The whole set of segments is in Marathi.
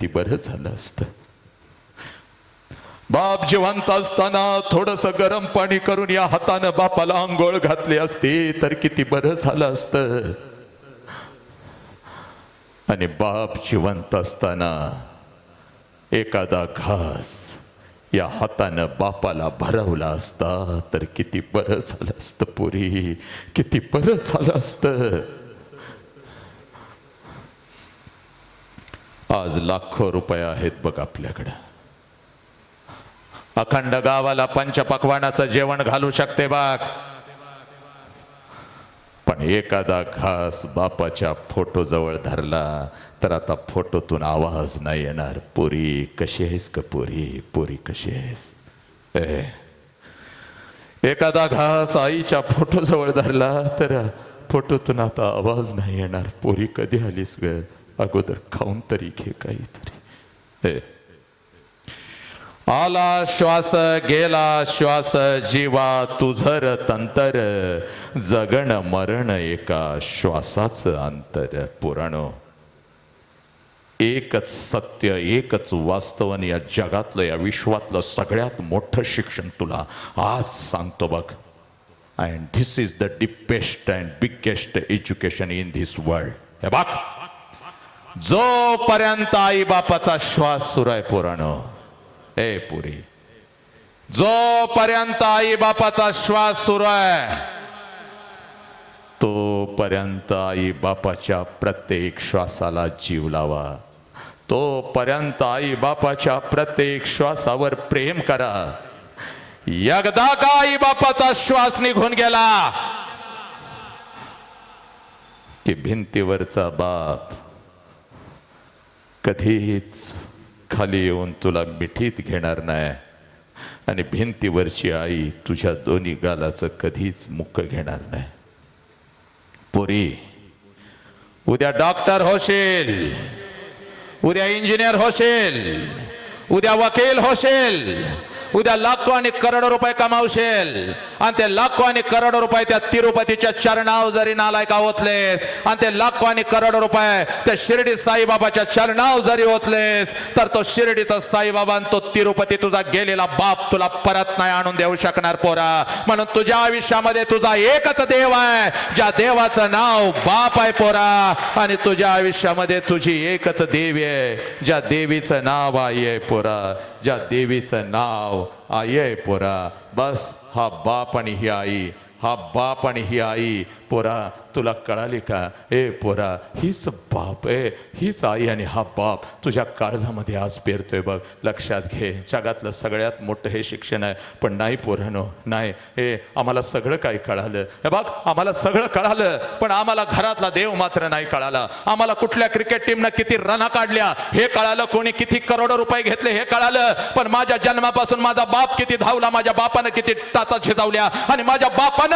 ती बरं झालं असतं. बाप जिवंत असताना थोडस गरम पाणी करून या हातानं बापाला आंघोळ घातली असती तर किती बरं झालं असतं. आणि बाप जिवंत असताना एखादा घास या हातानं बापाला भरवला असता तर किती बरं झालं असतं. पुरी किती बरं झालं असतं. आज लाखो रुपये आहेत बघ आपल्याकडं. अखंड गावाला पंचपक्वानाचं जेवण घालू शकते बाग, पण एखादा घास बापाच्या फोटो जवळ धरला तर आता फोटोतून आवाज नाही येणार. पुरी कशी आहेस का पुरी, पुरी कशी आहेस. एखादा घास आईच्या फोटो जवळ धरला तर फोटोतून आता आवाज नाही येणार. पुरी कधी आलीस ग, अगोदर खाऊन तरी घे काहीतरी. आला श्वास गेला श्वास जीवा तुझर तंतर, जगण मरण एका श्वासाचं अंतर. पुराणो एकच सत्य एकच वास्तव आणि या जगातलं या विश्वातलं सगळ्यात मोठं शिक्षण तुला आज सांगतो बघ. And this is the deepest and biggest education in this world. हे बघ, जोपर्यंत आई बापाचा श्वास सुरू आहे पुराणो, ए पुरी, जोपर्यंत आई बापाचा श्वास सुरू आहे तोपर्यंत आई बापाच्या प्रत्येक श्वासाला जीव लावा. तोपर्यंत आई बापाच्या प्रत्येक श्वासावर प्रेम करा. एकदा का आई बापाचा श्वास निघून गेला की भिंतीवरचा बाप कधीच खाली येऊन तुला मिठीत घेणार नाही आणि भिंतीवरची आई तुझ्या दोन्ही गालाचं कधीच मुक्क घेणार नाही. पोरी, उद्या डॉक्टर होशील, उद्या इंजिनियर होशील, उद्या वकील होशील, उद्या लाखो आणि करोडो रुपये कमावशील आणि ते लाखो आणि करोडो रुपये त्या तिरुपतीच्या चरणावर जरी नालायका ओतलेस आणि ते लाखो आणि करोडो रुपये त्या शिर्डी साईबाबाच्या चरणावर जरी ओतलेस तर तो शिर्डीचा साईबाबा आणि तो तिरुपती तुझा गेलेला बाप तुला परत नाही आणून देऊ शकणार पोरा. म्हणून तुझ्या आयुष्यामध्ये तुझा एकच देव आहे, ज्या देवाचं नाव बाप आहे पोरा. आणि तुझ्या आयुष्यामध्ये तुझी एकच देवी आहे, ज्या देवीचं नाव आई आहे पोरा, ज्या देवीचं नाव आई आहे पोरा. बस हा बाप आणि ही आई, हा बाप आणि ही आई पोरा तुला कळाली का. ए पोरा, हीच बाप आहे, हीच आई आणि हा बाप तुझ्या काळजामध्ये आज पेरतोय बघ. लक्षात घे, जगातलं सगळ्यात मोठं हे शिक्षण आहे. पण नाही पोरानो, नाही. हे आम्हाला सगळं काही कळालं, हे बघ आम्हाला सगळं कळालं, पण आम्हाला घरातला देव मात्र नाही कळाला. आम्हाला कुठल्या क्रिकेट टीमनं किती रना काढल्या हे कळालं, कोणी किती करोडो रुपये घेतले हे कळालं, पण माझ्या जन्मापासून माझा बाप किती धावला, माझ्या बापानं किती टाचा झिजावल्या आणि माझ्या बापानं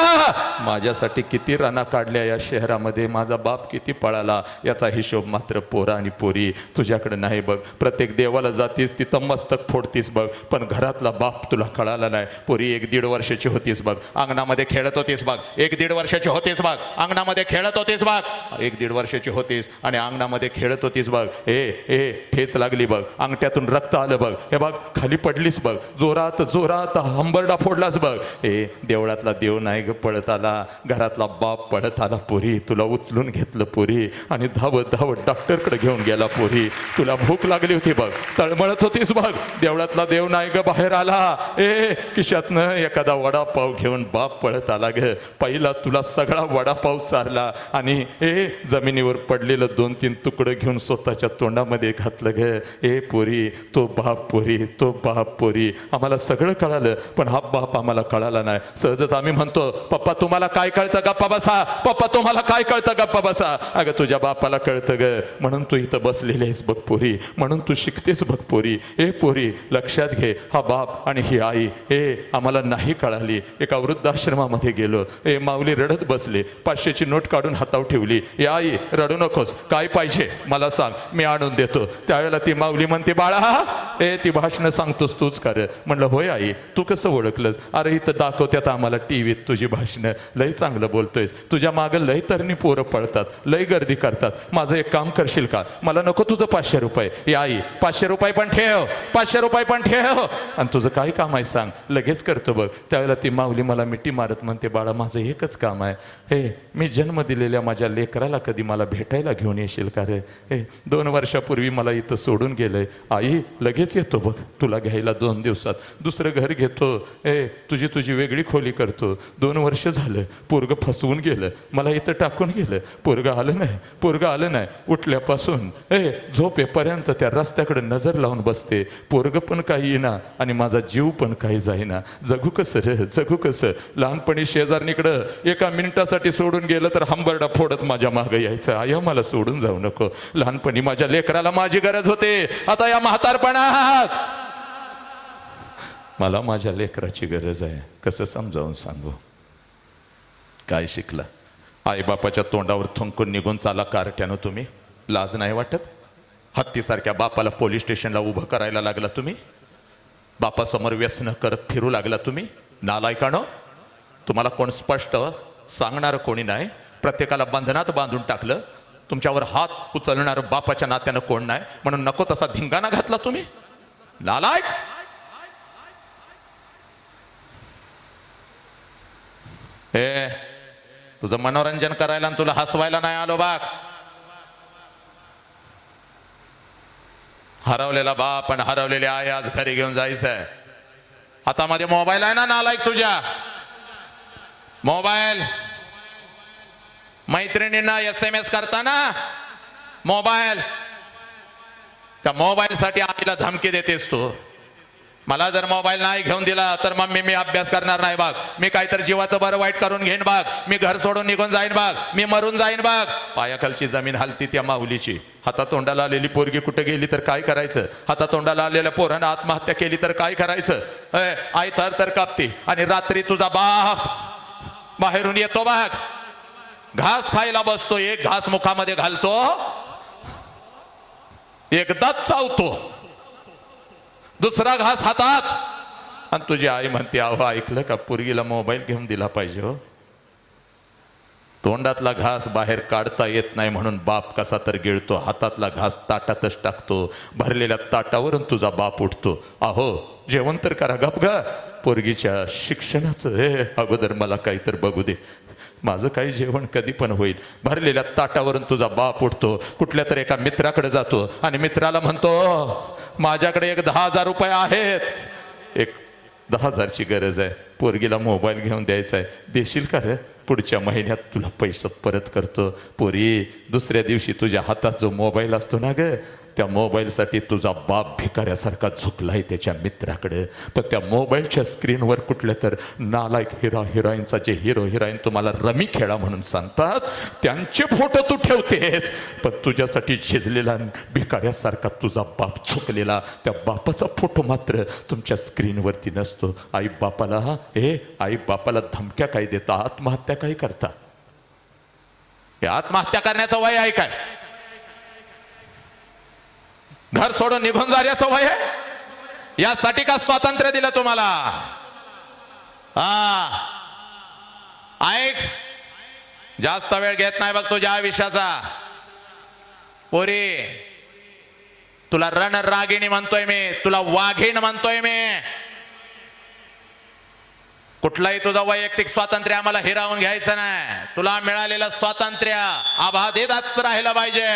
माझ्यासाठी किती रना काढल्या, या शहरामध्ये माझा बाप किती पळाला, याचा हिशोब मात्र पोरा आणि पोरी तुझ्याकडे नाही बघ. प्रत्येक देवाला जातीस तिथं मस्तक फोडतीस बघ, पण घरातला बाप तुला कळाला नाही. पोरी 1-1.5 वर्षाची होतीस बघ, अंगणामध्ये खेळत होतीस बघ. 1-1.5 वर्षाची होतीस बघ, अंगणामध्ये खेळत होतीस बघ. 1-1.5 वर्षाची होतीस आणि अंगणामध्ये खेळत होतीस बघ. ठेच लागली बघ, अंगठ्यातून रक्त आलं बघ. हे बघ खाली पडलीस बघ, जोरात जोरात हंबरडा फोडलास बघ. देवळातला देव नाही ग पळत आला, घरातला बाप पळत आला पोरी. तुला उचलून घेतलं पोरी आणि धावत धावत डॉक्टरकडे घेऊन गेला पोरी. तुला भूक लागली होती बघ, तळमळत होतीस बघ, देवळातला देव नाही ग बाहेर आला. खिशातनं एखादा वडापाव घेऊन बाप पळत आला ग. पहिला तुला सगळा वडापाव चारला आणि जमिनीवर पडलेलं 2-3 तुकडं घेऊन स्वतःच्या तोंडामध्ये घातलं ग. पोरी, तो बाप पोरी, तो बाप पोरी. आम्हाला सगळं कळालं, पण हा बाप आम्हाला कळाला नाही. सहजच आम्ही म्हणतो, पप्पा तुम्हाला काय कळतं गप्पा बसा, पप्पा तुम्हाला काय कळतं गप्पा बसा. अगं तुझ्या बापाला कळतं ग, म्हणून तू इथं बसलेली आहेस बघ पोरी, म्हणून तू शिकतेस बघ पोरी. पोरी लक्षात घे, हा बाप आणि ही आई आम्हाला नाही कळाली. एका वृद्धाश्रमामध्ये गेलो, माऊली रडत बसले, 500ची नोट काढून हातावर ठेवली. आई रडू नकोस, काय पाहिजे मला सांग, मी आणून देतो. त्यावेळेला ती माऊली म्हणते, बाळा ए ती भाषणं सांगतोस तूच का रे? म्हणलं होय आई. तू कसं ओळखलंस? अरे इथं दाखवत्यात आम्हाला टीव्हीत तुझी भाषणं. लय चांगलं बोलतोयस. तुझ्या मागं लय तरणी पोरं पळतात, लय गर्दी करतात. माझं एक काम करशील का? मला नको तुझं 500 रुपये. या आई 500 रुपये पण ठेव, 500 रुपये पण ठेव. आणि तुझं काय काम आहे सांग? लगेच करतो बघ. त्यावेळेला ती माऊली मला मिठी मारत म्हणते, बाळा माझं एकच काम आहे. हे मी जन्म दिलेल्या माझ्या लेकराला कधी मला भेटायला घेऊन येशील का रे? हे 2 वर्षापूर्वी मला इथं सोडून गेलंय. आई लगेच येतो बघ तुला घ्यायला 2 दिवसात. दुसरं घर घेतो. तुझी वेगळी खोली करतो. 2 वर्ष झालं पोरगं फसवून गेलं, मला इथं टाकून गेलं. पोरगं आलं नाही. उठल्यापासून झोपेपर्यंत त्या रस्त्याकडे नजर लावून बसते. पोरगं पण काही येईना आणि माझा जीव पण काही जाईना. जगू कसं रे, जगू कसं? लहानपणी शेजारणीकडं 1 मिनिटासाठी सोडून गेलं तर हंबरडा फोडत माझ्या मागं यायचं, आया मला सोडून जाऊ नको. लहानपणी माझ्या लेकराला माझी गरज होते. आता या म्हातारपणात मला माझ्या लेकराची गरज आहे. कसं समजावून सांगू? काय शिकला? आईबापाच्या तोंडावर थुंकून निघून चाला कारट्यानं तुम्ही. लाज नाही वाटत? हत्तीसारख्या बापाला पोलीस स्टेशनला उभं करायला लागला तुम्ही. बापासमोर व्यसनं करत फिरू लागला तुम्ही. नालायकानो, तुम्हाला कोण स्पष्ट सांगणार कोणी नाही. प्रत्येकाला बंधनात बांधून टाकलं. तुमच्यावर हात उचलणार बापाच्या नात्यानं कोण नाही, म्हणून नको तसा धिंगाणा घातला तुम्ही. नालायक. तुझं मनोरंजन करायला आणि तुला हसवायला नाही आलो बाग. हरवलेला बाप आणि हरवलेली आई आज घरी घेऊन जायचंय. हातामध्ये मोबाईल आहे ना नालायक तुझ्या? मोबाईल. मैत्रिणींना SMS करताना मोबाईल. त्या मोबाईल साठी आईला धमकी देतेस तू. मला जर मोबाईल नाही घेऊन दिला तर मम्मी मी अभ्यास करणार नाही बाग. मी काहीतरी जीवाचं बरं वाईट करून घेईन बाग. मी घर सोडून निघून जाईन बाग. मी मरून जाईन बाग. पायाखालची जमीन हलती त्या माऊलीची. हातातोंडाला आलेली पोरगी कुठे गेली तर काय करायचं? हातातोंडाला आलेल्या पोरानं आत्महत्या केली तर काय करायचं? आई तर कापते आणि रात्री तुझा बाप बाहेरून येतो बाग. घास खायला बसतो. एक घास मुखामध्ये घालतो, एकदाच चावतो, दुसरा घास हातात. आणि तुझी आई म्हणते, अहो ऐकलं का? पोरगीला मोबाईल घेऊन दिला पाहिजे हो. तोंडातला घास बाहेर काढता येत नाही म्हणून बाप कसा तर गिळतो. हातातला घास ताटातच टाकतो. भरलेल्या ताटावरून तुझा बाप उठतो. अहो जेवण तर करा. गप ग. पोरगीच्या शिक्षणाचं अगोदर मला काहीतरी बघू दे. माझं काही जेवण कधी पण होईल. भरलेल्या ताटावरून तुझा बाप उठतो. कुठल्या तरी एका मित्राकडे जातो आणि मित्राला म्हणतो, माझ्याकडे एक 10,000 रुपये आहेत. एक 10,000ची गरज आहे. पोरगीला मोबाईल घेऊन द्यायचा आहे. देशील का रे? पुढच्या महिन्यात तुला पैसे परत करतो. पोरी, दुसऱ्या दिवशी तुझ्या हातात जो मोबाईल असतो ना ग, त्या मोबाईलसाठी तुझा बाप भिकाऱ्यासारखा झुकलाय त्याच्या मित्राकडे. पण त्या मोबाईलच्या स्क्रीनवर कुठल्या तर नालायक हिरोईनचा जे हिरो हिरोईन तुम्हाला रमी खेळा म्हणून सांगतात, त्यांचे फोटो तू ठेवतेस. पण तुझ्यासाठी झिजलेला भिकाऱ्यासारखा तुझा बाप झुकलेला, त्या बापाचा फोटो मात्र तुमच्या स्क्रीनवरती नसतो. आई बापाला धमक्या काय देता? आत्महत्या काय करता? हे आत्महत्या करण्याचं वय आहे काय? घर सोडून निघून जाण्याचं वय आहे? यासाठी का स्वातंत्र्य दिलं तुम्हाला? ऐक, जास्त वेळ घेत नाही बघ तुझ्या आयुष्याचा. पोरी, तुला रणरागिणी म्हणतोय मी, तुला वाघीण म्हणतोय मी. कुठलाही तुझं वैयक्तिक स्वातंत्र्य आम्हाला हिरावून घ्यायचं नाही. तुला मिळालेलं स्वातंत्र्य अबाधितच राहिलं पाहिजे.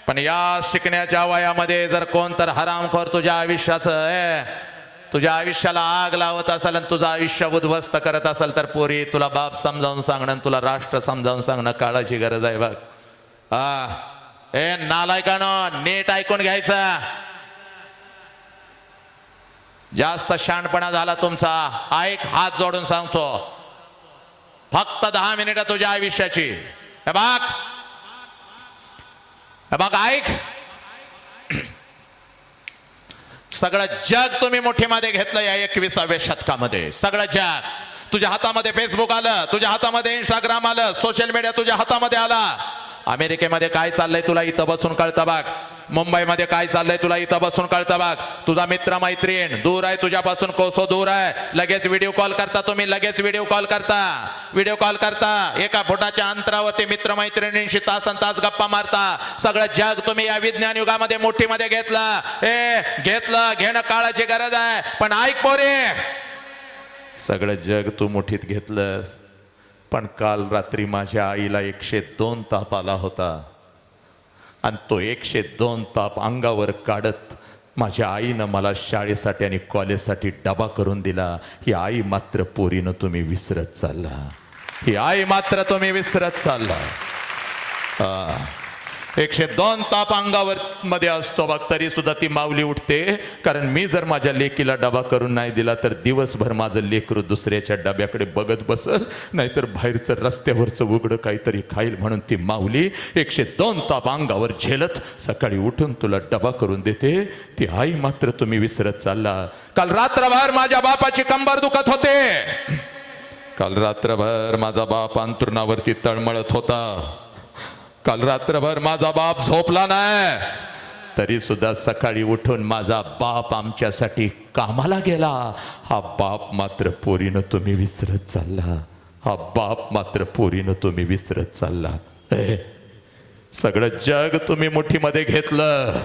पण या शिकण्याच्या वयामध्ये जर कोण तर हरामखोर तुझ्या आयुष्याचं तुझ्या आयुष्याला आग लावत असेल आणि तुझं आयुष्य उद्ध्वस्त करत असेल तर पोरी, तुला बाप समजावून सांगणं, तुला राष्ट्र समजावून सांगणं काळाची गरज आहे बघ. नालायकानं नीट ऐकून घ्यायचं. जास्त शहाणपणा झाला तुमचा. ऐक, हात जोडून सांगतो, फक्त 10 मिनिटं तुझ्या आयुष्याची. हे बघ ऐक, सगळं जग तुम्ही मुठीमध्ये घेतलं या 21व्या शतकामध्ये. सगळं जग तुझ्या हातामध्ये. फेसबुक आलं तुझ्या हातामध्ये, इंस्टाग्राम आलं, सोशल मीडिया तुझ्या हातामध्ये आला. अमेरिकेमध्ये काय चाललंय तुला इथं बसून कळतं बघ. मुंबईमध्ये काय चाललंय तुला इथं बसून कळतं बघ. तुझा मित्र मैत्रीण दूर आहे तुझ्यापासून, कोसो दूर आहे, लगेच व्हिडिओ कॉल करता तुम्ही, लगेच व्हिडिओ कॉल करता एका फुटाच्या अंतरावरती मित्र मैत्रिणींशी तासन तास गप्पा मारता. सगळं जग तुम्ही या विज्ञान युगामध्ये मुठीमध्ये घेतलं. घेणं काळाची गरज आहे. पण ऐक पोरे, सगळं जग तू मुठीत घेतलंस, पण काल रात्री माझ्या आईला 102 ताप आला होता. आणि तो 102 ताप अंगावर काढत माझ्या आईनं मला शाळेसाठी आणि कॉलेजसाठी डबा करून दिला. ही आई मात्र पोरीनं तुम्ही विसरत चालला. ही आई मात्र तुम्ही विसरत चालला. 102 ताप अंगावर मध्ये असतो बघ, तरी सुद्धा ती माऊली उठते. कारण मी जर माझ्या लेकीला डबा करून नाही दिला तर दिवसभर माझं लेकरू दुसऱ्याच्या डब्याकडे बघत बसल, नाहीतर बाहेरचं रस्त्यावरचं उघडं काहीतरी खाईल. म्हणून ती माऊली 102 ताप अंगावर झेलत सकाळी उठून तुला डबा करून देते. ती आई मात्र तुम्ही विसरत चालला. काल रात्रभर माझ्या बापाची कंबर दुखत होते. काल रात्रभर माझा बाप अंथरुणावरती तळमळत होता. काल रात्रभर माझा बाप झोपला नाही, तरी सुद्धा सकाळी उठून माझा बाप आमच्यासाठी कामाला गेला. हा बाप मात्र पोरीनं तुम्ही विसरत चालला. हा बाप मात्र पोरीनं तुम्ही विसरत चालला. सगळं जग तुम्ही मुठीमध्ये घेतलं,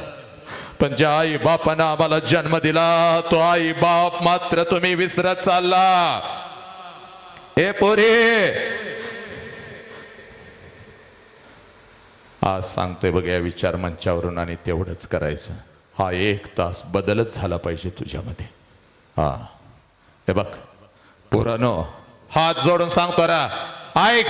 पण ज्या आई बापानं आम्हाला जन्म दिला तो आई बाप मात्र तुम्ही विसरत चालला. ए पोरी, आज सांगतोय बघ या विचार मंचावरून, आणि तेवढंच करायचं. हा 1 तास बदलच झाला पाहिजे तुझ्यामध्ये. हे बघ पोरानो, हात जोडून सांगतो रा, ऐक.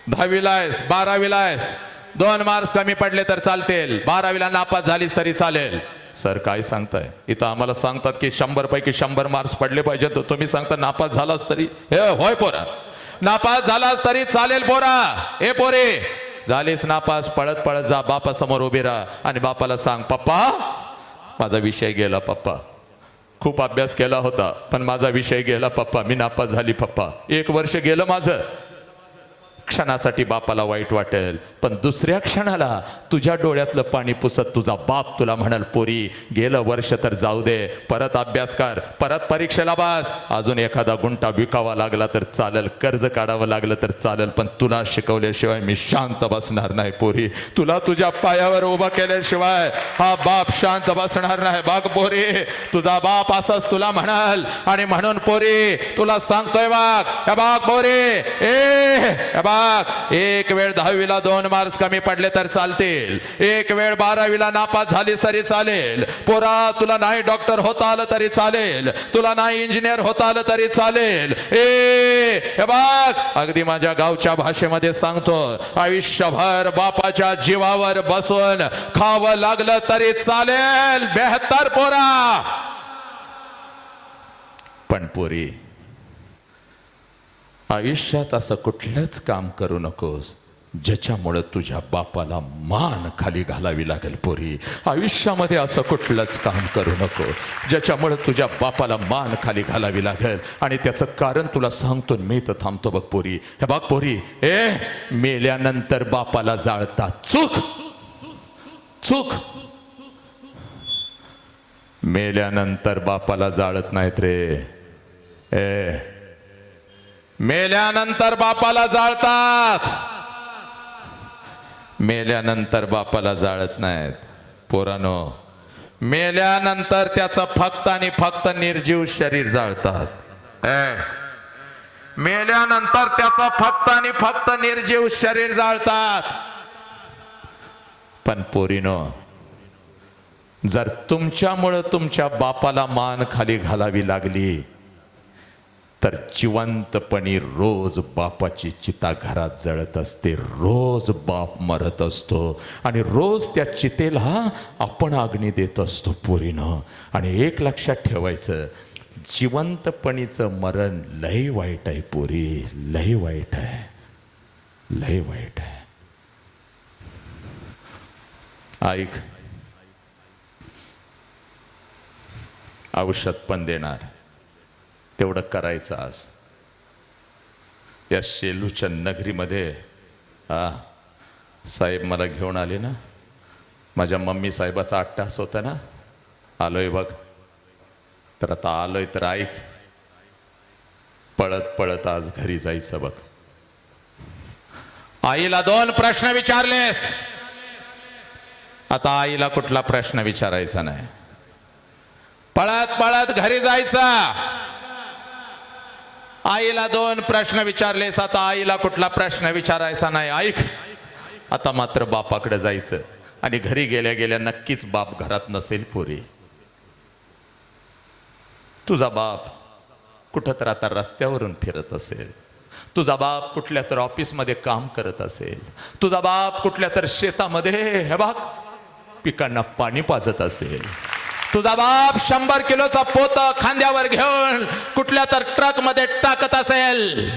10वीला आहेस, 12वीला आहेस, 2 मार्क्स कमी पडले तर चालतील, 12वीला नापास झालीस तरी चालेल. सर काय सांगताय? इथं आम्हाला सांगतात की 100 पैकी 100 मार्क्स पडले पाहिजे, तर तुम्ही सांगता नापास झालास तरी. होय पोरा, नापास झालास तरी चालेल पोरा. ए पोरे, झालीस नापास, पळत पळत जा बापासमोर उभी राहा आणि बापाला सांग, पप्पा माझा विषय गेला, पप्पा खूप अभ्यास केला होता पण माझा विषय गेला पप्पा, मी नापास झाली पप्पा, 1 वर्ष गेलं माझं. क्षणासाठी बापाला वाईट वाटेल, पण दुसऱ्या क्षणाला तुझ्या डोळ्यातलं पाणी पुसत तुझा बाप तुला म्हणाल, पोरी गेलं वर्ष तर जाऊ दे, परत अभ्यास कर, परत परीक्षेला बस, अजून एखादा गुंठा विकावा लागला तर चालेल, कर्ज काढावं लागलं तर चालेल, पण तुला शिकवल्याशिवाय मी शांत बसणार नाही पोरी. तुला तुझ्या पायावर उभं केल्याशिवाय हा बाप शांत बसणार नाही. बघ पोरी, तुझा बाप असंच तुला म्हणाल. आणि म्हणून पोरी तुला सांगतोय बघ, हे बघ पोरी, हे बघ, एक वेळ 10वीला 2 मार्क्स कमी पडले तर चालतील, एक वेळ 12वीला नापास झालीस तरी चालेल. पोरा तुला नाही डॉक्टर होता आलं तरी चालेल, तुला नाही इंजिनियर होता आलं तरी चालेल. हे बघ, अगदी माझ्या गावच्या भाषेमध्ये सांगतो, आयुष्यभर बापाच्या जीवावर बसून खावं लागलं तरी चालेल, 72 पोरा. पण पोरी, आयुष्यात असं कुठलंच काम करू नकोस ज्याच्यामुळे तुझ्या बापाला मान खाली घालावी लागेल. पोरी, आयुष्यामध्ये असं कुठलंच काम करू नको ज्याच्यामुळे तुझ्या बापाला मान खाली घालावी लागेल. आणि त्याचं कारण तुला सांगतो, मी तर थांबतो बघ पोरी. हे बघ पोरी, मेल्यानंतर बापाला जाळतात, चूक. मेल्यानंतर बापाला जाळत नाहीत रे. मेल्यानंतर बापाला जाळतात, मेल्यानंतर बापाला जाळत नाहीत. पोरानो, मेल्यानंतर त्याचं फक्त आणि फक्त निर्जीव शरीर जाळतात. मेल्यानंतर त्याचं फक्त आणि फक्त निर्जीव शरीर जाळतात. पण पोरीनो, जर तुमच्यामुळं तुमच्या बापाला मान खाली घालावी लागली तर जिवंतपणी रोज बापाची चिता घरात जळत असते, रोज बाप मरत असतो आणि रोज त्या चितेला आपण अग्नी देत असतो पोरीनं. आणि एक लक्षात ठेवायचं, जिवंतपणीचं मरण लय वाईट आहे पोरी, लय वाईट आहे, लय वाईट आहे. ऐक, औषध पण देणार, तेवढं करायचं. आज या शेलूच्या नगरीमध्ये साहेब मला घेऊन आले ना, माझ्या मम्मी साहेबाचा 8 तास होता ना, आलोय बघ. तर आता आलोय तर ऐक, पळत पळत आज घरी जायचं बघ. आईला 2 प्रश्न विचारलेस, आता आईला कुठला प्रश्न विचारायचा नाही. पळत पळत घरी जायचं. आईला 2 प्रश्न विचारलेस, आता आईला कुठला प्रश्न विचारायचा नाही. ऐक, आता मात्र बापाकडे जायचं. आणि घरी गेल्या गेल्या नक्कीच बाप घरात नसेल पोरी. तुझा बाप कुठं तर आता रस्त्यावरून फिरत असेल. तुझा बाप कुठल्या तर ऑफिसमध्ये काम करत असेल. तुझा बाप कुठल्या तर शेतामध्ये हे बघ पिकांना पाणी पाजत असेल. तुझा बाप 100 किलोचा पोत खांद्यावर घेऊन कुठल्या तर ट्रक मध्ये टाकत असेल.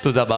तुझा बाप